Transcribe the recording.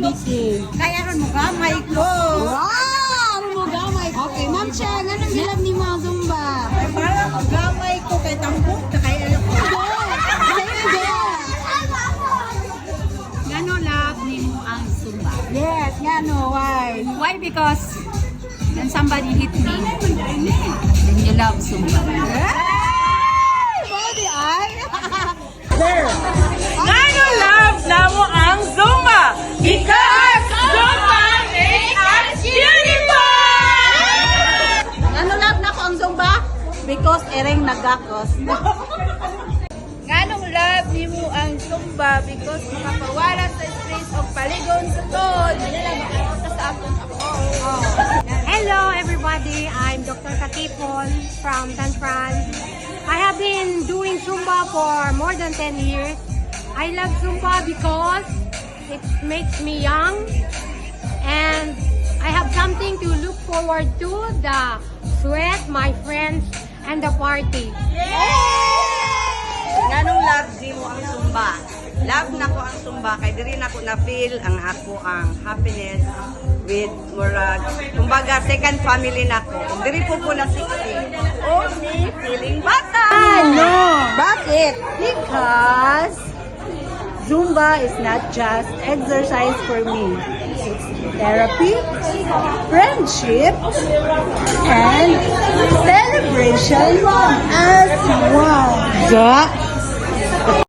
Vicky. Kaya ron mo gamay ko. Wow! Ano mo gamay ko? Okay, Ma'am Chang, anong hilap ni mga Zumba? Ay, parang mo gamay ko kay tambok na kaya ko. Gano love ni mo ang Zumba? Yes, nga no, why? Why? Because when somebody hit me, then you love Zumba. Body eye? Ngano love na mo ang Zumba? Because Zumba makes us beautiful! Ano love na ko ang Zumba? Because ereng nagakos. Nganong love ni mo ang Zumba? Because makapawala sa stress o paligon sa tod. Sa akong ako. Hello everybody, I'm Dr. Katipon from San Fran. I have been doing Zumba for more than 10 years. I love Zumba because it makes me young and I have something to look forward to, the sweat, my friends, and the party. Nganong love di mo ang Zumba? Love na ko ang Zumba kay diri na ko na feel ang ako ang happiness with murag. Kumbaga second family na ko. Kung diri po na 60. Oh, me feeling bata. No. Bakit? Because Zumba is not just exercise for me. It's therapy, friendship, and celebration as well.